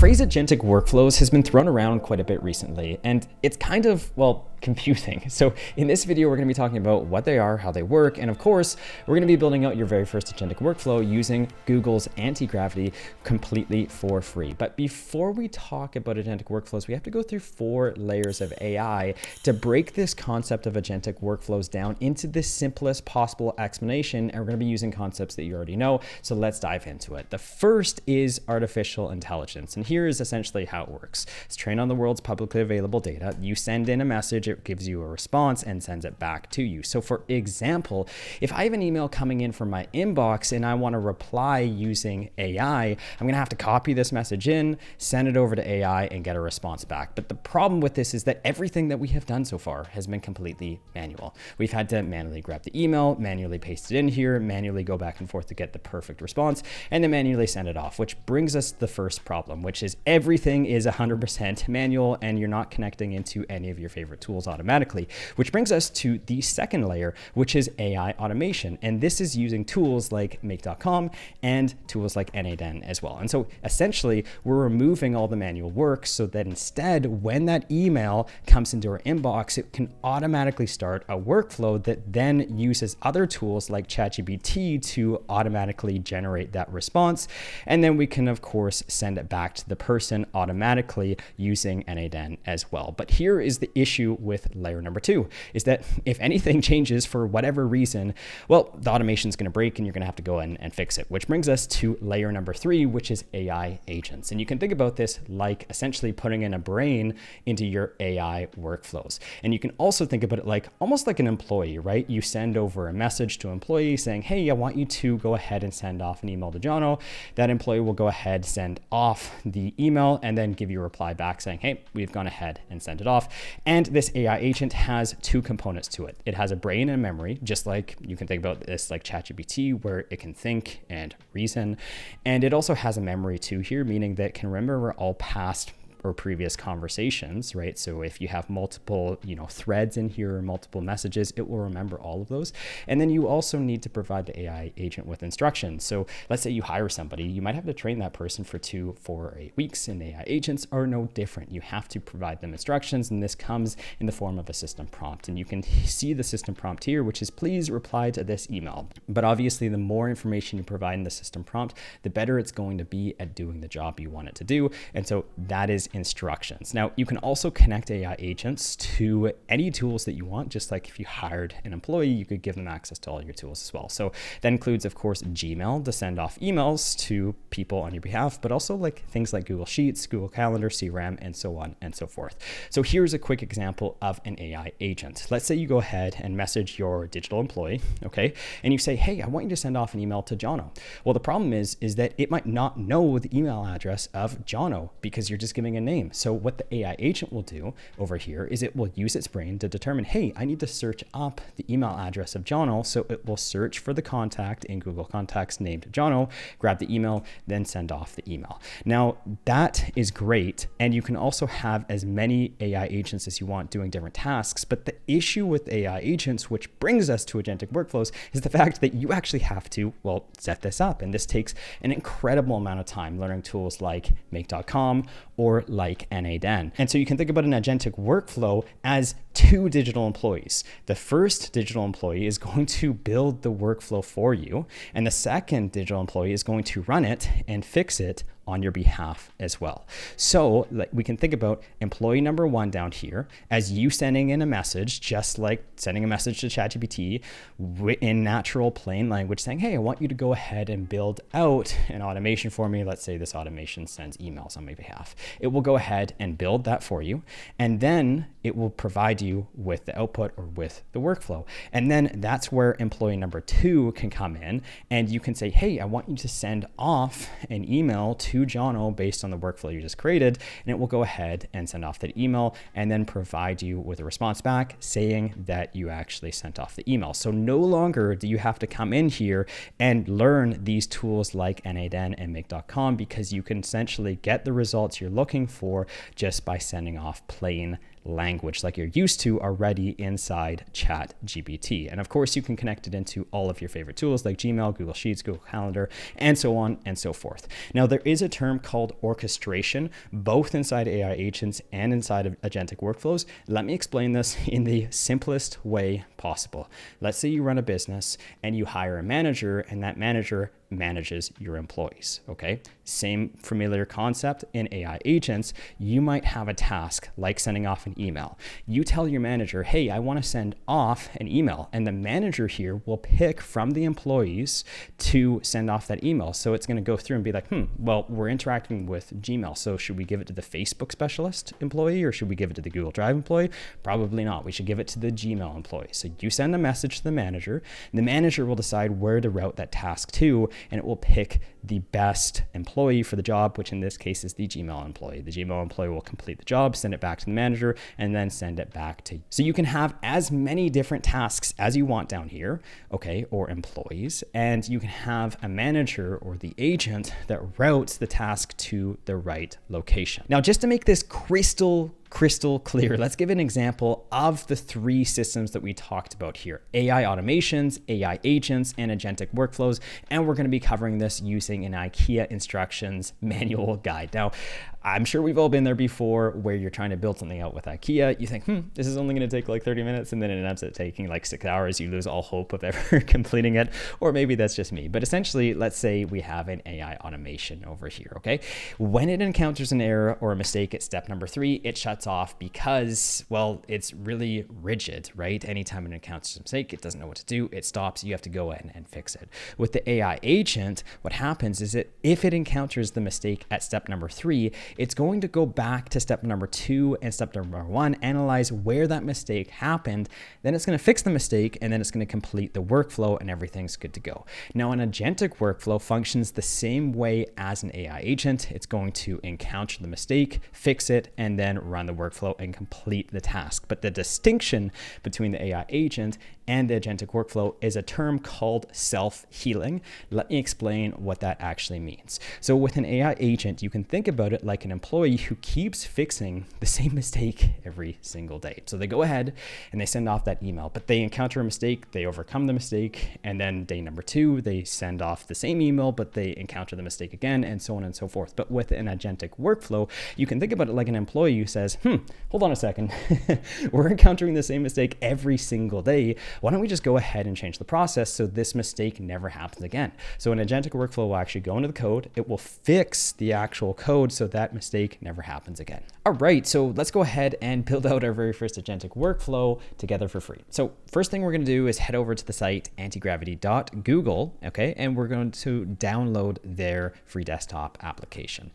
phrase agentic workflows has been thrown around quite a bit recently, and it's kind of, well, confusing. So in this video, we're going to be talking about what they are, how they work, and of course, we're going to be building out your very first agentic workflow using Google's anti-gravity completely for free. But before we talk about agentic workflows, we have to go through 4 layers of AI to break this concept of agentic workflows down into the simplest possible explanation, and we're going to be using concepts that you already know. So let's dive into it. The first is artificial intelligence, and here is essentially how it works. It's trained on the world's publicly available data. You send in a message, it gives you a response and sends it back to you. So for example, if I have an email coming in from my inbox and I want to reply using AI, I'm going to have to copy this message in, send it over to AI, and get a response back. But the problem with this is that everything that we have done so far has been completely manual. We've had to manually grab the email, manually paste it in here, manually go back and forth to get the perfect response, and then manually send it off, which brings us to the first problem, which is everything is 100% manual and you're not connecting into any of your favorite tools automatically, which brings us to the second layer, which is AI automation. And this is using tools like make.com and tools like n8n as well. And so essentially we're removing all the manual work so that instead, when that email comes into our inbox, it can automatically start a workflow that then uses other tools like ChatGPT to automatically generate that response. And then we can, of course, send it back to the person automatically using n8n as well. But here is the issue with layer number 2, is that if anything changes for whatever reason, well, the automation is going to break and you're going to have to go in and fix it, which brings us to layer number 3, which is AI agents. And you can think about this like essentially putting in a brain into your AI workflows. And you can also think about it like almost like an employee, right? You send over a message to an employee saying, hey, I want you to go ahead and send off an email to Jono. That employee will go ahead, send off the email, and then give you a reply back saying, hey, we've gone ahead and sent it off. And this AI agent has 2 components to it. It has a brain and a memory, just like you can think about this like ChatGPT, where it can think and reason. And it also has a memory too here, meaning that it can remember all past or previous conversations, right? So if you have multiple, threads in here or multiple messages, it will remember all of those. And then you also need to provide the AI agent with instructions. So let's say you hire somebody, you might have to train that person for 2, 4, or 8 weeks, and AI agents are no different. You have to provide them instructions, and this comes in the form of a system prompt. And you can see the system prompt here, which is please reply to this email. But obviously the more information you provide in the system prompt, the better it's going to be at doing the job you want it to do. And so that is instructions. Now, you can also connect AI agents to any tools that you want, just like if you hired an employee, you could give them access to all your tools as well. So that includes, of course, Gmail to send off emails to people on your behalf, but also like things like Google Sheets, Google Calendar, CRM, and so on and so forth. So here's a quick example of an AI agent. Let's say you go ahead and message your digital employee, okay? And you say, hey, I want you to send off an email to Jono. Well, the problem is that it might not know the email address of Jono because you're just giving a name. So what the AI agent will do over here is it will use its brain to determine, hey, I need to search up the email address of Jono. So it will search for the contact in Google Contacts named Jono, grab the email, then send off the email. Now that is great. And you can also have as many AI agents as you want doing different tasks. But the issue with AI agents, which brings us to agentic workflows, is the fact that you actually have to, well, set this up. And this takes an incredible amount of time learning tools like make.com or like n8n. And so you can think about an agentic workflow as 2 digital employees. The first digital employee is going to build the workflow for you, and the second digital employee is going to run it and fix it on your behalf as well. So we can think about employee number 1 down here as you sending in a message, just like sending a message to ChatGPT in natural plain language saying, hey, I want you to go ahead and build out an automation for me. Let's say this automation sends emails on my behalf. It will go ahead and build that for you. And then it will provide you with the output or with the workflow. And then that's where employee number 2 can come in and you can say, hey, I want you to send off an email to Jono based on the workflow you just created, and it will go ahead and send off that email and then provide you with a response back saying that you actually sent off the email. So no longer do you have to come in here and learn these tools like n8n and make.com, because you can essentially get the results you're looking for just by sending off plain language like you're used to already inside ChatGPT. And of course, you can connect it into all of your favorite tools like Gmail, Google Sheets, Google Calendar, and so on and so forth. Now, there is a term called orchestration, both inside AI agents and inside of agentic workflows. Let me explain this in the simplest way possible. Let's say you run a business and you hire a manager, and that manager manages your employees. Okay. Same familiar concept in AI agents. You might have a task like sending off an email. You tell your manager, hey, I want to send off an email. And the manager here will pick from the employees to send off that email. So it's going to go through and be like, well, we're interacting with Gmail. So should we give it to the Facebook specialist employee or should we give it to the Google Drive employee? Probably not. We should give it to the Gmail employee. So you send a message to the manager. The manager will decide where to route that task to, and it will pick the best employee for the job, which in this case is the Gmail employee. The Gmail employee will complete the job, send it back to the manager, and then send it back to you. So you can have as many different tasks as you want down here, okay, or employees, and you can have a manager or the agent that routes the task to the right location. Now, just to make this crystal clear, let's give an example of the three systems that we talked about here: AI automations, AI agents, and agentic workflows. And we're going to be covering this using an IKEA instructions manual guide. Now, I'm sure we've all been there before where you're trying to build something out with IKEA. You think, this is only going to take like 30 minutes, and then it ends up taking like 6 hours. You lose all hope of ever completing it. Or maybe that's just me. But essentially, let's say we have an AI automation over here, okay? When it encounters an error or a mistake at step number 3, it shuts off because, well, it's really rigid, right? Anytime it encounters a mistake, it doesn't know what to do. It stops. You have to go in and fix it. With the AI agent, what happens is that if it encounters the mistake at step number 3, it's going to go back to step number 2 and step number 1, analyze where that mistake happened. Then it's going to fix the mistake, and then it's going to complete the workflow, and everything's good to go. Now, an agentic workflow functions the same way as an AI agent. It's going to encounter the mistake, fix it, and then run the workflow and complete the task. But the distinction between the AI agent and the agentic workflow is a term called self-healing. Let me explain what that actually means. So with an AI agent, you can think about it like an employee who keeps fixing the same mistake every single day. So they go ahead and they send off that email, but they encounter a mistake, they overcome the mistake, and then day number 2, they send off the same email, but they encounter the mistake again, and so on and so forth. But with an agentic workflow, you can think about it like an employee who says, hold on a second, we're encountering the same mistake every single day. Why don't we just go ahead and change the process so this mistake never happens again? So an agentic workflow will actually go into the code. It will fix the actual code so that mistake never happens again. All right, so let's go ahead and build out our very first agentic workflow together for free. So first thing we're going to do is head over to the site antigravity.google, okay, and we're going to download their free desktop application.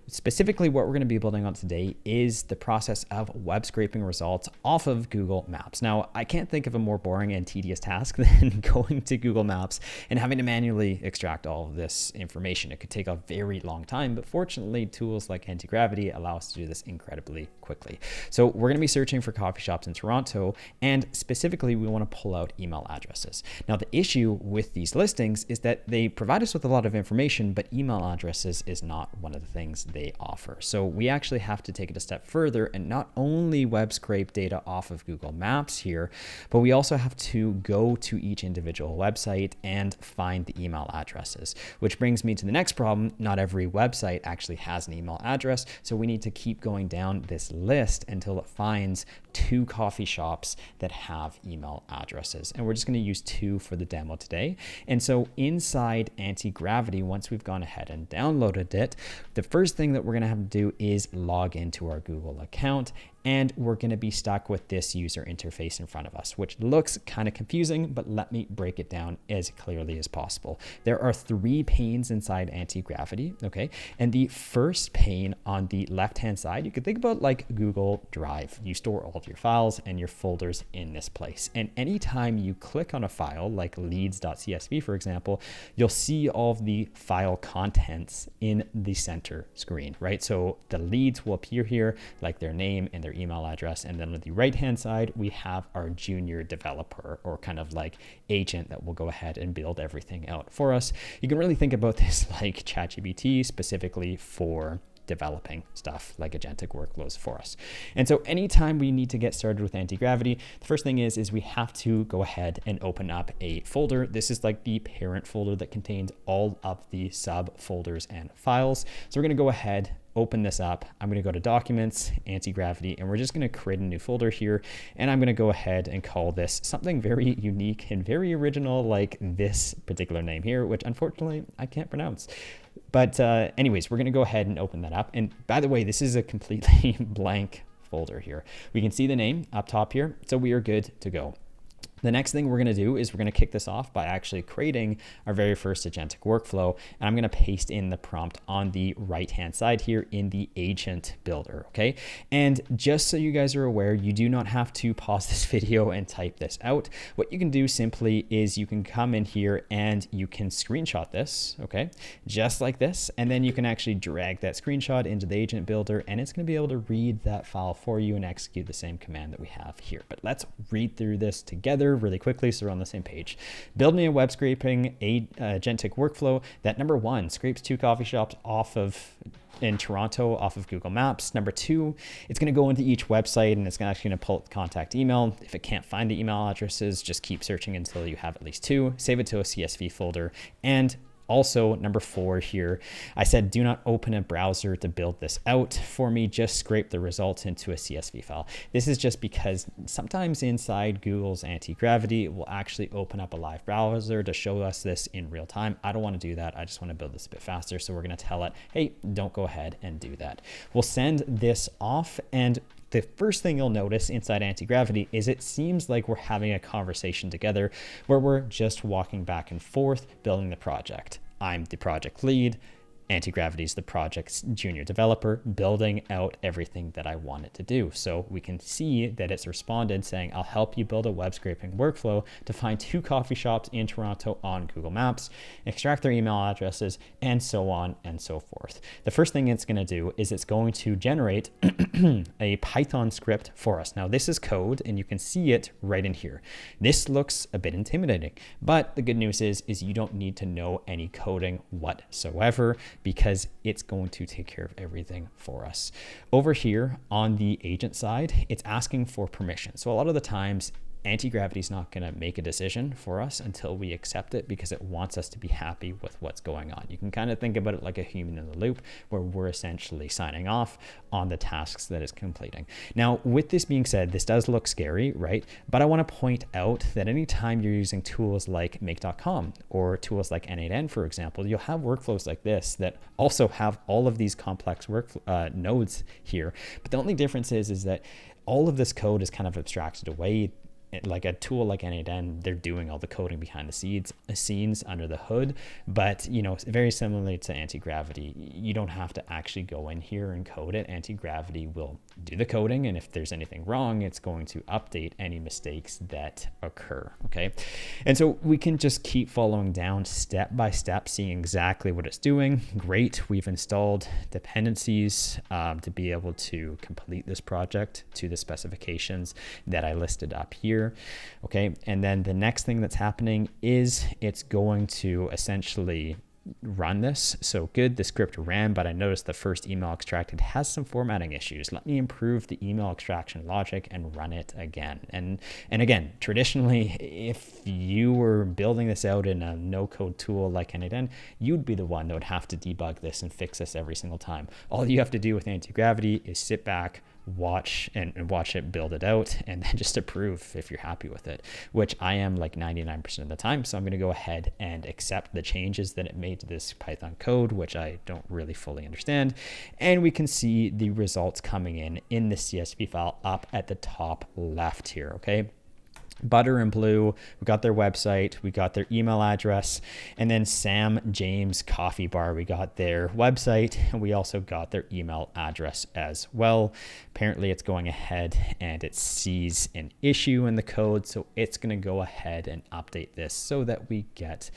Specifically, what we're going to be building on today is the process of web scraping results off of Google Maps. Now, I can't think of a more boring and tedious task than going to Google Maps and having to manually extract all of this information. It could take a very long time, but fortunately, tools like Antigravity allow us to do this incredibly quickly. So we're going to be searching for coffee shops in Toronto, and specifically, we want to pull out email addresses. Now, the issue with these listings is that they provide us with a lot of information, but email addresses is not one of the things they offer. So we actually have to take it a step further and not only web scrape data off of Google Maps here, but we also have to go to each individual website and find the email addresses, which brings me to the next problem. Not every website actually has an email address, so we need to keep going down this list until it finds 2 coffee shops that have email addresses. And we're just going to use 2 for the demo today. And so inside Antigravity, once we've gone ahead and downloaded it, the first thing that we're going to have to do is log into our Google account. And we're going to be stuck with this user interface in front of us, which looks kind of confusing, but let me break it down as clearly as possible. There are 3 panes inside Antigravity, okay? And the first pane on the left-hand side, you could think about like Google Drive. You store all of your files and your folders in this place. And anytime you click on a file like leads.csv, for example, you'll see all of the file contents in the center screen, right? So the leads will appear here, like their name and their email address. And then on the right-hand side, we have our junior developer, or kind of like agent, that will go ahead and build everything out for us. You can really think about this like ChatGPT, specifically for developing stuff like agentic workflows for us. And so anytime we need to get started with anti-gravity, the first thing is we have to go ahead and open up a folder. This is like the parent folder that contains all of the subfolders and files. So we're going to go ahead, open this up. I'm going to go to Documents, Anti-Gravity, and we're just going to create a new folder here. And I'm going to go ahead and call this something very unique and very original, like this particular name here, which unfortunately I can't pronounce. But anyways, we're going to go ahead and open that up. And by the way, this is a completely blank folder here. We can see the name up top here, so we are good to go. The next thing we're going to do is we're going to kick this off by actually creating our very first agentic workflow. And I'm going to paste in the prompt on the right-hand side here in the agent builder, okay? And just so you guys are aware, you do not have to pause this video and type this out. What you can do simply is you can come in here and you can screenshot this, okay? Just like this. And then you can actually drag that screenshot into the agent builder, and it's going to be able to read that file for you and execute the same command that we have here. But let's read through this together really quickly so we're on the same page. Build me a web scraping agentic workflow that, number one, scrapes 2 coffee shops in Toronto off of Google Maps. Number 2, it's going to go into each website and it's actually going to pull up the contact email. If it can't find the email addresses, just keep searching until you have at least 2. Save it to a CSV folder. And also, number 4 here, I said, do not open a browser to build this out for me. Just scrape the results into a CSV file. This is just because sometimes inside Google's anti-gravity, it will actually open up a live browser to show us this in real time. I don't want to do that. I just want to build this a bit faster. So we're going to tell it, hey, don't go ahead and do that. We'll send this off, and the first thing you'll notice inside anti-gravity is it seems like we're having a conversation together where we're just walking back and forth building the project. I'm the project lead. Anti-Gravity is the project's junior developer building out everything that I want it to do. So we can see that it's responded saying, I'll help you build a web scraping workflow to find 2 coffee shops in Toronto on Google Maps, extract their email addresses, and so on and so forth. The first thing it's going to do is it's going to generate a Python script for us. Now this is code and you can see it right in here. This looks a bit intimidating, but the good news is you don't need to know any coding whatsoever, because it's going to take care of everything for us. Over here on the agent side, it's asking for permission. So a lot of the times, anti-gravity is not going to make a decision for us until we accept it, because it wants us to be happy with what's going on. You can kind of think about it like a human in the loop, where we're essentially signing off on the tasks that it's completing. Now, with this being said, this does look scary, right? But I want to point out that anytime you're using tools like make.com or tools like n8n, for example, you'll have workflows like this that also have all of these complex nodes here. But the only difference is that all of this code is kind of abstracted away. Like a tool like n8n, they're doing all the coding behind the scenes under the hood. But, you know, very similarly to anti-gravity, you don't have to actually go in here and code it. Anti-gravity will do the coding, and if there's anything wrong, it's going to update any mistakes that occur, okay? And so we can just keep following down step by step, seeing exactly what it's doing. Great, we've installed dependencies to be able to complete this project to the specifications that I listed up here. Okay, and then the next thing that's happening is it's going to essentially run this. So good, the script ran, but I noticed the first email extracted has some formatting issues. Let me improve the email extraction logic and run it again. And again, traditionally, if you were building this out in a no-code tool like n8n, you'd be the one that would have to debug this and fix this every single time. All you have to do with anti-gravity is sit back, watch it build it out, and then just approve if you're happy with it, which I am like 99% of the time. So I'm going to go ahead and accept the changes that it made to this Python code, which I don't really fully understand. And we can see the results coming in the CSV file up at the top left here, okay? Butter and Blue, we got their website, we got their email address, and then Sam James Coffee Bar, we got their website, and we also got their email address as well. Apparently it's going ahead and it sees an issue in the code, so it's going to go ahead and update this so that we get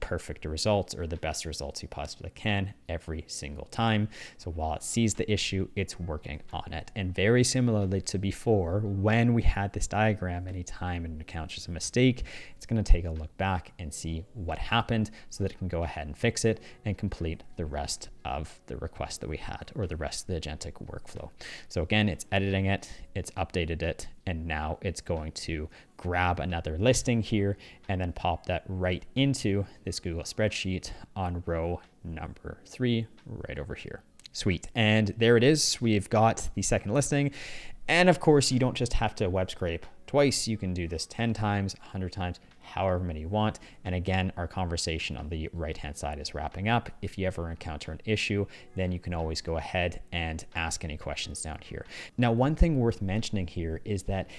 perfect results or the best results you possibly can every single time. So while it sees the issue, it's working on it. And very similarly to before, when we had this diagram, anytime an account is a mistake, it's going to take a look back and see what happened so that it can go ahead and fix it and complete the rest of the request that we had, or the rest of the agentic workflow. So again, it's editing it, it's updated it, and now it's going to grab another listing here and then pop that right into this Google spreadsheet on row number 3 right over here. Sweet. And there it is. We've got the second listing. And of course, you don't just have to web scrape twice. You can do this 10 times, 100 times, however many you want. And again, our conversation on the right-hand side is wrapping up. If you ever encounter an issue, then you can always go ahead and ask any questions down here. Now, one thing worth mentioning here is that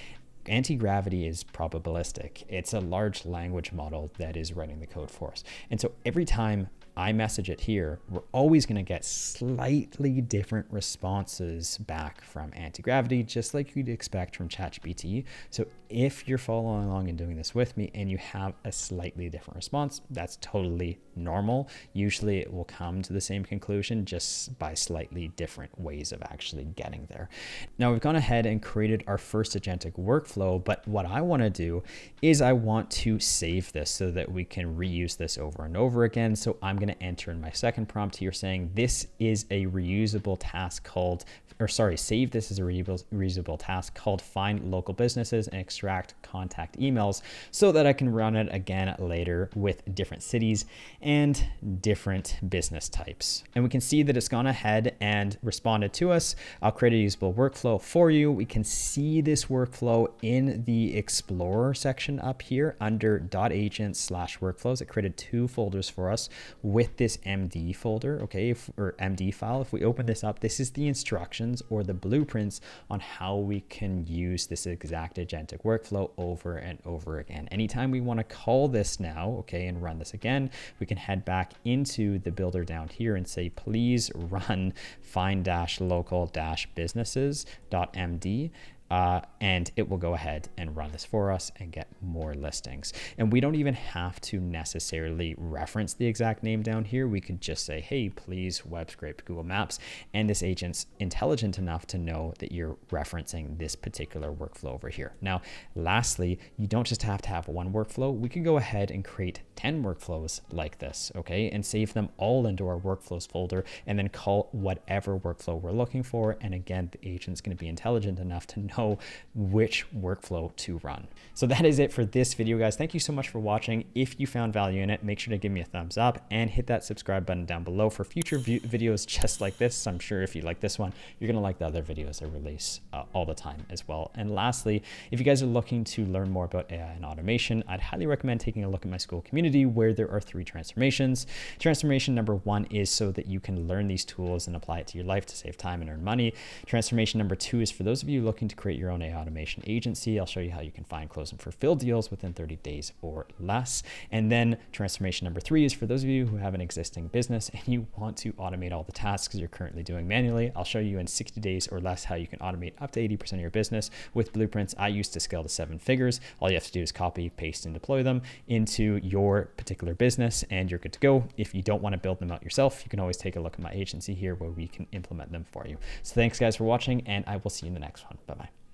anti-gravity is probabilistic. It's a large language model that is writing the code for us. And so every time I message it here, we're always going to get slightly different responses back from anti-gravity, just like you'd expect from ChatGPT. So if you're following along and doing this with me and you have a slightly different response, that's totally normal. Usually it will come to the same conclusion, just by slightly different ways of actually getting there. Now we've gone ahead and created our first agentic workflow, but what I want to do is I want to save this so that we can reuse this over and over again. So I'm going to enter in my second prompt here saying this is a reusable task called, save this as a reusable task called find local businesses and extract contact emails, so that I can run it again later with different cities and different business types. And we can see that it's gone ahead and responded to us. I'll create a usable workflow for you. We can see this workflow in the Explorer section up here under .agent/workflows. It created 2 folders for us with this MD folder, okay, or MD file. If we open this up, this is the instructions or the blueprints on how we can use this exact agentic workflow over and over again. Anytime we want to call this now, okay, and run this again, we can head back into the builder down here and say, please run find-local-businesses.md. And it will go ahead and run this for us and get more listings. And we don't even have to necessarily reference the exact name down here. We could just say, hey, please web scrape Google Maps. And this agent's intelligent enough to know that you're referencing this particular workflow over here. Now, lastly, you don't just have to have one workflow. We can go ahead and create 10 workflows like this, okay, and save them all into our workflows folder and then call whatever workflow we're looking for. And again, the agent's going to be intelligent enough to know which workflow to run. So that is it for this video, guys. Thank you so much for watching. If you found value in it, make sure to give me a thumbs up and hit that subscribe button down below for future videos just like this. I'm sure if you like this one, you're going to like the other videos I release all the time as well. And lastly, if you guys are looking to learn more about AI and automation, I'd highly recommend taking a look at my school community where there are 3 transformations. Transformation number 1 is so that you can learn these tools and apply it to your life to save time and earn money. Transformation number 2 is for those of you looking to create your own AI automation agency. I'll show you how you can find, close, and fulfill deals within 30 days or less. And then transformation number 3 is for those of you who have an existing business and you want to automate all the tasks you're currently doing manually. I'll show you in 60 days or less how you can automate up to 80% of your business with blueprints I use to scale to 7 figures. All you have to do is copy, paste, and deploy them into your particular business and you're good to go. If you don't want to build them out yourself, you can always take a look at my agency here where we can implement them for you. So thanks guys for watching, and I will see you in the next one. Bye-bye.